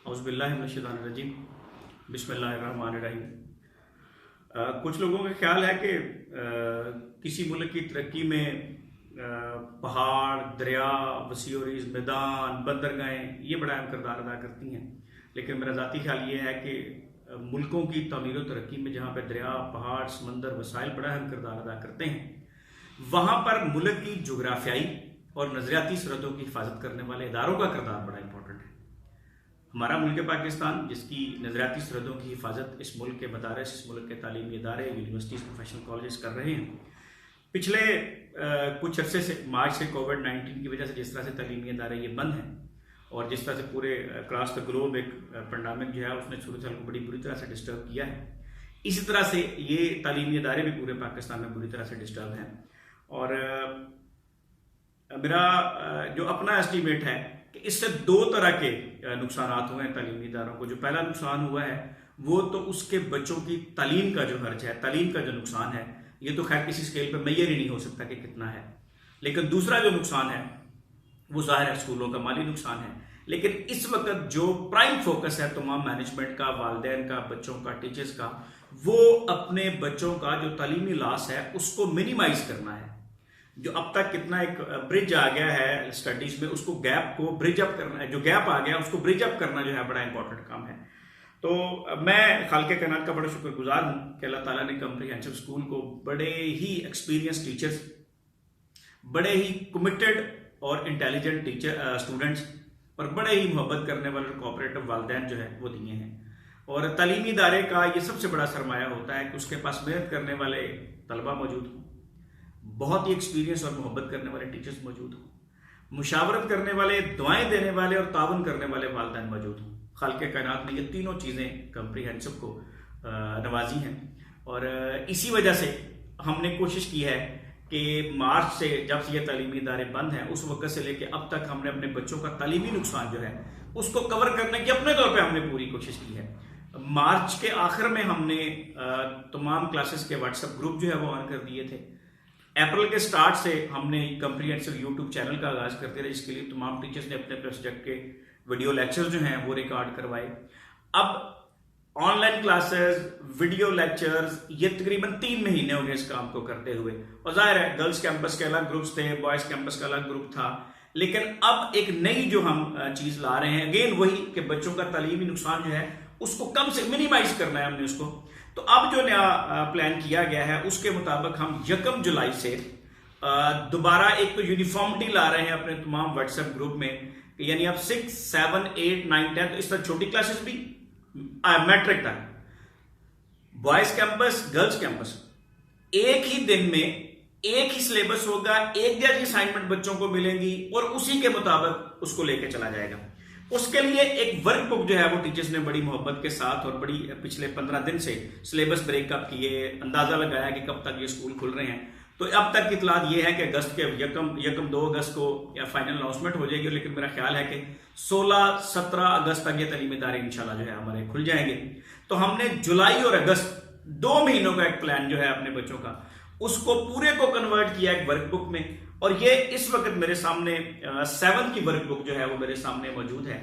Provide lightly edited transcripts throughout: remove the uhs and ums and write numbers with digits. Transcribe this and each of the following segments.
औज़ुबिल्लाहिमिनश्शैतानिर्रजीम बिस्मिल्लाहिर्रहमानिर्रहीम। कुछ लोगों का ख्याल है कि किसी मुल्क की तरक्की में पहाड़, दरिया, वसीओरीज, मैदान, बंदरगाहें ये बड़ा अहम किरदार अदा करती हैं। लेकिन मेरा ज़ाती ख्याल ये है कि मुल्कों की तमीर और तरक्की में जहाँ पर दरिया, पहाड़, समंदर, वसाइल बड़ा अहम किरदार अदा करते हैं, वहाँ पर मुल्क की जोग्राफियाई और नज़रियाती सरहदों की हिफाजत करने वाले इदारों का किरदार बड़ा इंपॉर्टेंट है। हमारा मुल्क पाकिस्तान, जिसकी नज़रियाती सरहदों की हिफाजत इस मुल्क के मदारस, इस मुल्क के तालीमी इदारे, यूनिवर्सिटीज़, प्रोफेशनल कॉलेज कर रहे हैं। पिछले कुछ अरसे से, मार्च से कोविड-19 की वजह से जिस तरह से तालीमी इदारे ये बंद हैं और जिस तरह से पूरे अक्रॉस द ग्लोब एक पेंडेमिक जो है उसने सूरत को बड़ी बुरी तरह से डिस्टर्ब किया है, इसी तरह से ये तालीमी इदारे भी पूरे पाकिस्तान में बुरी तरह से डिस्टर्ब हैं। और मेरा जो अपना एस्टीमेट है कि इससे दो तरह के नुकसान हुए हैं तालीमी इदारों को। जो पहला नुकसान हुआ है वो तो उसके बच्चों की तालीम का जो खर्च है, तालीम का जो नुकसान है, ये तो खैर किसी स्केल पर मेजर ही नहीं हो सकता कि कितना है। लेकिन दूसरा जो नुकसान है वो ज़ाहिर है स्कूलों का माली नुकसान है। लेकिन इस वक्त जो प्राइम फोकस है तमाम मैनेजमेंट का, वालिदैन का, बच्चों का, टीचर्स का, वो अपने बच्चों का जो तालीमी लॉस है उसको मिनिमाइज करना है। जो अब तक कितना एक ब्रिज आ गया है स्टडीज में, उसको गैप को ब्रिज अप करना है। जो गैप आ गया उसको ब्रिज अप करना जो है बड़ा इंपॉर्टेंट काम है। तो मैं खालिक कायनात का बड़ा शुक्रगुजार हूं कि अल्लाह ताला ने कॉम्प्रिहेंसिव स्कूल को बड़े ही एक्सपीरियंस टीचर्स, बड़े ही कमिटेड और इंटेलिजेंट टीचर स्टूडेंट्स और बड़े ही मोहब्बत करने वाले कोऑपरेटिव वालिदैन जो है वो दिए हैं। और तालीमी इदारे का ये सबसे बड़ा सरमाया होता है कि उसके पास मेहनत करने वाले तलबा मौजूद हों, बहुत ही एक्सपीरियंस और मोहब्बत करने वाले टीचर्स मौजूद हों, मुशावरत करने वाले, दुआएं देने वाले और तावन करने वाले वालिदैन मौजूद हों। खालिक कायनात ने ये तीनों चीज़ें कॉम्प्रिहेंसिव को नवाजी हैं। और इसी वजह से हमने कोशिश की है कि मार्च से, जब से ये तालीमी इदारे बंद हैं, उस वक्त से लेके अब तक हमने अपने बच्चों का तालीमी नुकसान जो है उसको कवर करने की अपने तौर पे हमने पूरी कोशिश की है। मार्च के आखिर में हमने तमाम क्लासेस के व्हाट्सएप ग्रुप जो है वो ऑन कर दिए थे। अप्रैल के स्टार्ट से हमने कॉम्प्रिहेंसिव यूट्यूब चैनल का आगाज करते रहे, जिसके लिए तमाम टीचर्स ने अपने अपने सब्जेक्ट के वीडियो लेक्चर्स जो हैं वो रिकॉर्ड करवाए। अब ऑनलाइन क्लासेस, वीडियो लेक्चर्स, ये तकरीबन 3 महीने हो गए इस काम को करते हुए। और जाहिर है गर्ल्स कैंपस के अलग ग्रुप्स थे, बॉयज कैंपस का अलग ग्रुप था। लेकिन अब एक नई जो हम चीज ला रहे हैं, अगेन वही कि बच्चों का तालीमी नुकसान जो है उसको कम से मिनिमाइज करना है हमने उसको। तो अब जो नया प्लान किया गया है उसके मुताबिक हम 1 जुलाई से दोबारा एक तो यूनिफॉर्मिटी ला रहे हैं अपने तमाम व्हाट्सएप ग्रुप में, यानी अब 6, 7, 8, 9, 10 तो इस तरह छोटी क्लासेस भी, मैट्रिक तक, बॉयज कैंपस, गर्ल्स कैंपस, एक ही दिन में एक ही सिलेबस होगा, एक जैसी असाइनमेंट बच्चों को मिलेंगी और उसी के मुताबिक उसको लेके चला जाएगा। उसके लिए एक वर्क बुक जो है वो टीचर्स ने बड़ी मोहब्बत के साथ और बड़ी पिछले 15 दिन से सिलेबस ब्रेकअप किए, अंदाजा लगाया कि कब तक ये स्कूल खुल रहे हैं। तो अब तक की इतलात ये है कि अगस्त के 1-2 अगस्त को या फाइनल अनाउंसमेंट हो जाएगी। लेकिन मेरा ख्याल है कि 16-17 अगस्त तक ये तालीमी इदारे इंशाल्लाह जो है हमारे खुल जाएंगे। तो हमने जुलाई और अगस्त 2 महीनों का एक प्लान जो है अपने बच्चों का, उसको पूरे को कन्वर्ट किया एक वर्क बुक में। और ये इस वक्त मेरे सामने 7 की वर्क बुक जो है वो मेरे सामने मौजूद है।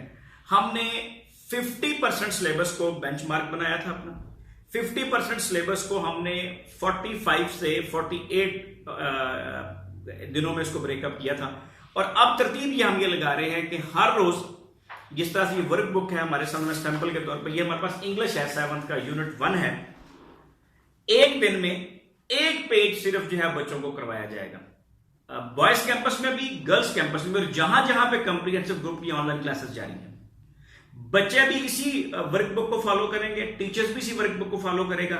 हमने 50% सिलेबस को बेंचमार्क बनाया था अपना। 50% सिलेबस को हमने 45 से 48 दिनों में इसको ब्रेकअप किया था। और अब तरतीब ये हम ये लगा रहे हैं कि हर रोज, जिस तरह से ये वर्क बुक है हमारे सामने सैंपल के तौर पर, ये हमारे पास इंग्लिश है, 7th का यूनिट 1 है, एक दिन में एक पेज सिर्फ जो है बच्चों को करवाया जाएगा। बॉयज कैंपस में भी, गर्ल्स कैंपस में भी, जहां जहां पे कॉम्प्रिहेंसिव ग्रुप की ऑनलाइन क्लासेस जारी हैं, बच्चे भी इसी वर्क बुक को फॉलो करेंगे, टीचर्स भी इसी वर्क बुक को फॉलो करेगा।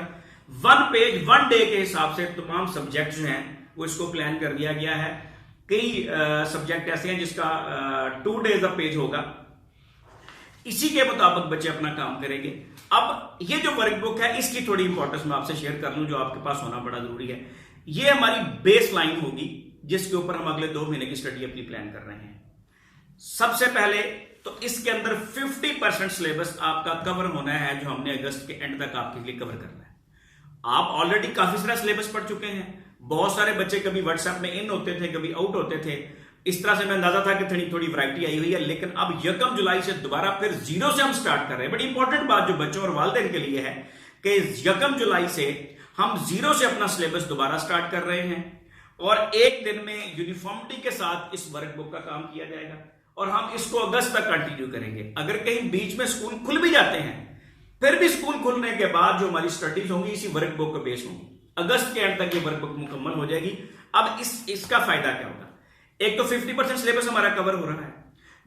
1 पेज 1 डे के हिसाब से तमाम सब्जेक्ट जो हैं वो इसको प्लान कर दिया गया है। कई सब्जेक्ट ऐसे हैं जिसका 2 डेज अ पेज होगा, इसी के मुताबिक बच्चे अपना काम करेंगे। अब ये जो वर्क बुक है इसकी थोड़ी इंपॉर्टेंस मैं आपसे शेयर कर लूं, जो आपके पास होना बड़ा जरूरी है। ये हमारी बेस लाइन होगी जिसके ऊपर हम अगले 2 महीने की स्टडी अपनी प्लान कर रहे हैं। सबसे पहले तो इसके अंदर 50% सिलेबस आपका कवर होना है, जो हमने अगस्त के एंड तक आपके लिए कवर करना है। आप ऑलरेडी काफी सारा सिलेबस पढ़ चुके हैं। बहुत सारे बच्चे कभी व्हाट्सएप में इन होते थे, कभी आउट होते थे। इस तरह से मैं अंदाजा था कि थोड़ी वैरायटी आई हुई है, लेकिन अब 1 जुलाई से दोबारा फिर जीरो से हम स्टार्ट कर रहे हैं। बड़ी इंपॉर्टेंट बात जो बच्चों और वालिदैन के लिए है कि 1 जुलाई से हम जीरो से अपना सिलेबस दोबारा स्टार्ट कर रहे हैं और एक दिन में यूनिफॉर्मिटी के साथ इस वर्कबुक का काम किया जाएगा और हम इसको अगस्त तक कंटिन्यू करेंगे। अगर कहीं बीच में स्कूल खुल भी जाते हैं, फिर भी स्कूल खुलने के बाद जो हमारी स्टडीज होंगी इसी वर्कबुक पर बेस होंगी। अगस्त के एंड तक ये वर्कबुक मुकम्मल हो जाएगी। अब इसका फायदा क्या होगा? एक तो 50% सिलेबस हमारा कवर हो रहा है,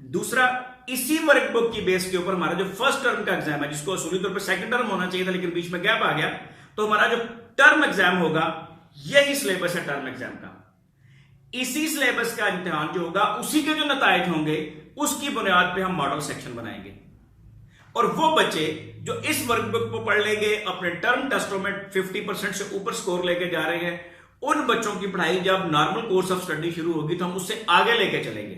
दूसरा इसी वर्कबुक की बेस के ऊपर हमारा जो फर्स्ट टर्म का एग्जाम है, जिसको असूली तौर पर सेकंड टर्म होना चाहिए था लेकिन बीच में गैप आ गया, तो हमारा जो टर्म एग्जाम होगा यही सिलेबस है टर्म एग्जाम का। इसी सिलेबस का इम्तिहान जो होगा, उसी के जो नताइज होंगे उसकी बुनियाद पे हम मॉडल सेक्शन बनाएंगे और वो बच्चे जो इस वर्कबुक को पढ़ लेंगे, अपने टर्म टेस्टों में 50% से ऊपर स्कोर लेके जा रहे हैं, उन बच्चों की पढ़ाई जब नॉर्मल कोर्स ऑफ स्टडी शुरू होगी तो हम उससे आगे लेके चलेंगे।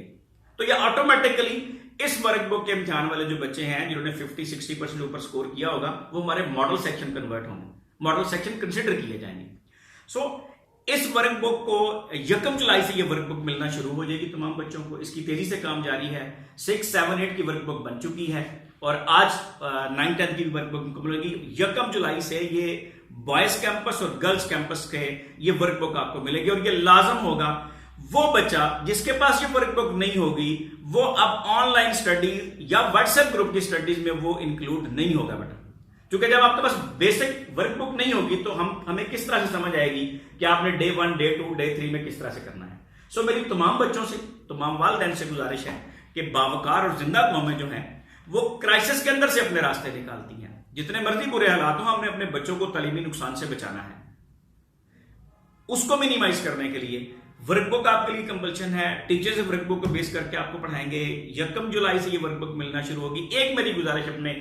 तो ये ऑटोमेटिकली इस वर्कबुक के इम्तिहान वाले जो बच्चे हैं जिन्होंने 50-60% ऊपर स्कोर किया होगा, वो हमारे मॉडल सेक्शन कन्वर्ट होंगे, मॉडल सेक्शन कंसिडर किए जाएंगे। सो इस वर्कबुक को 1 जुलाई से ये वर्कबुक मिलना शुरू हो जाएगी तमाम बच्चों को। इसकी तेजी से काम जारी है। 6, 7, 8 की वर्कबुक बन चुकी है और आज 9, 10 की वर्कबुक मुकम्मल होगी। 1 जुलाई से ये बॉयज कैंपस और गर्ल्स कैंपस के ये वर्कबुक आपको मिलेगी और ये लाजम होगा वो बच्चा जिसके पास ये वर्कबुक नहीं होगी वो अब ऑनलाइन स्टडीज या व्हाट्सएप ग्रुप की स्टडीज में वो इंक्लूड नहीं होगा बेटा, क्योंकि जब आपके पास बेसिक वर्कबुक नहीं होगी तो हमें किस तरह से समझ आएगी कि आपने डे 1, डे 2, डे 3 में किस तरह से करना है। सो मेरी तमाम बच्चों से, तमाम वालिदैन से गुजारिश है कि बावकार और जिंदा कौमें जो हैं वो क्राइसिस के अंदर से अपने रास्ते निकालती हैं। जितने मर्जी बुरे हालात हो, हमने अपने बच्चों को तालीमी नुकसान से बचाना है। उसको मिनिमाइज करने के लिए वर्कबुक आपके लिए कंपल्शन है। टीचर्स वर्कबुक को बेस करके आपको पढ़ाएंगे। 1 जुलाई से ये वर्कबुक मिलना शुरू होगी। एक मेरी गुजारिश अपने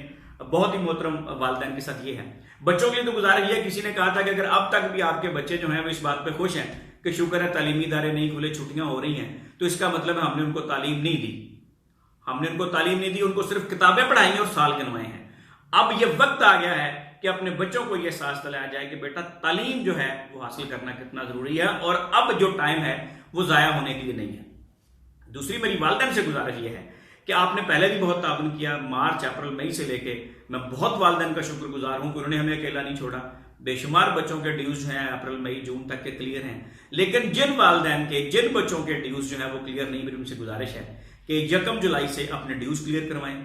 बहुत ही मोहतरम वालिदैन के साथ ये है, बच्चों के लिए तो गुजारिश है, किसी ने कहा था कि अगर अब तक भी आपके बच्चे जो हैं वो इस बात पे खुश हैं कि शुक्र है तालीमी इदारे नहीं खुले, छुट्टियां हो रही हैं, तो इसका मतलब है हमने उनको तालीम नहीं दी, हमने उनको तालीम नहीं दी, उनको सिर्फ किताबें पढ़ाई हैं और साल गिनवाए हैं। अब ये वक्त आ गया है कि अपने बच्चों को यह एहसास दिलाया जाए कि बेटा तालीम जो है वो हासिल करना कितना जरूरी है और अब जो टाइम है वो जाया होने के लिए नहीं है। दूसरी मेरी वालिदैन से गुजारिश ये है कि आपने पहले भी बहुत ताउन किया, मार्च, अप्रैल, मई से लेके मैं बहुत वालिदैन का शुक्रगुजार हूं कि उन्होंने हमें अकेला नहीं छोड़ा। बेशुमार बच्चों के ड्यूज हैं अप्रैल, मई, जून तक के क्लियर हैं, लेकिन जिन वालिदैन के, जिन बच्चों के ड्यूज जो है वो क्लियर नहीं, मेरी उनसे गुजारिश है कि 1 जुलाई से अपने ड्यूज क्लियर करवाएं,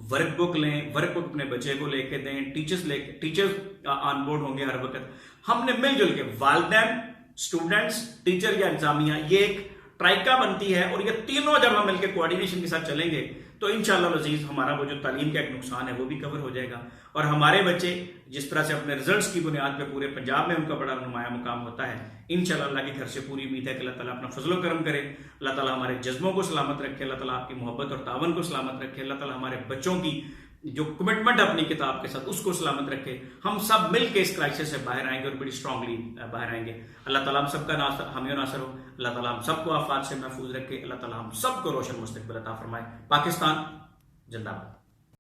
वर्कबुक लें, वर्कबुक अपने बच्चे को लेके दें, टीचर्स ऑन बोर्ड होंगे हर वक्त। हमने मिलजुल के वालिदैन, स्टूडेंट्स, टीचर या इंतजामिया, ये एक ट्राइका बनती है और ये तीनों जब हम मिलकर कोऑर्डिनेशन के साथ चलेंगे तो इंशाअल्लाह अज़ीज़ हमारा वो जो तालीम का एक नुकसान है वो भी कवर हो जाएगा और हमारे बच्चे जिस तरह से अपने रिजल्ट्स की बुनियाद पे पूरे पंजाब में उनका बड़ा नुमाया मुकाम होता है, इंशाअल्लाह अल्लाह के घर से पूरी उम्मीद है कि अल्लाह ताला अपना फजलो करम करे, अल्लाह ताला हमारे जज्बों को सलामत रखे, अल्लाह ताला आपकी मोहब्बत और तावन को सलामत रखे, अल्लाह ताला हमारे बच्चों की जो कमिटमेंट अपनी किताब के साथ उसको सलामत रखे। हम सब मिलकर इस क्राइसिस से बाहर आएंगे और बड़ी स्ट्रांगली बाहर आएंगे। अल्लाह ताला हम सबका हामी नासर हो, अल्लाह ताला हम सबको आफात से महफूज रखे, अल्लाह ताला हम सबको रोशन मुस्तकबिल अता फरमाए। पाकिस्तान जिंदाबाद।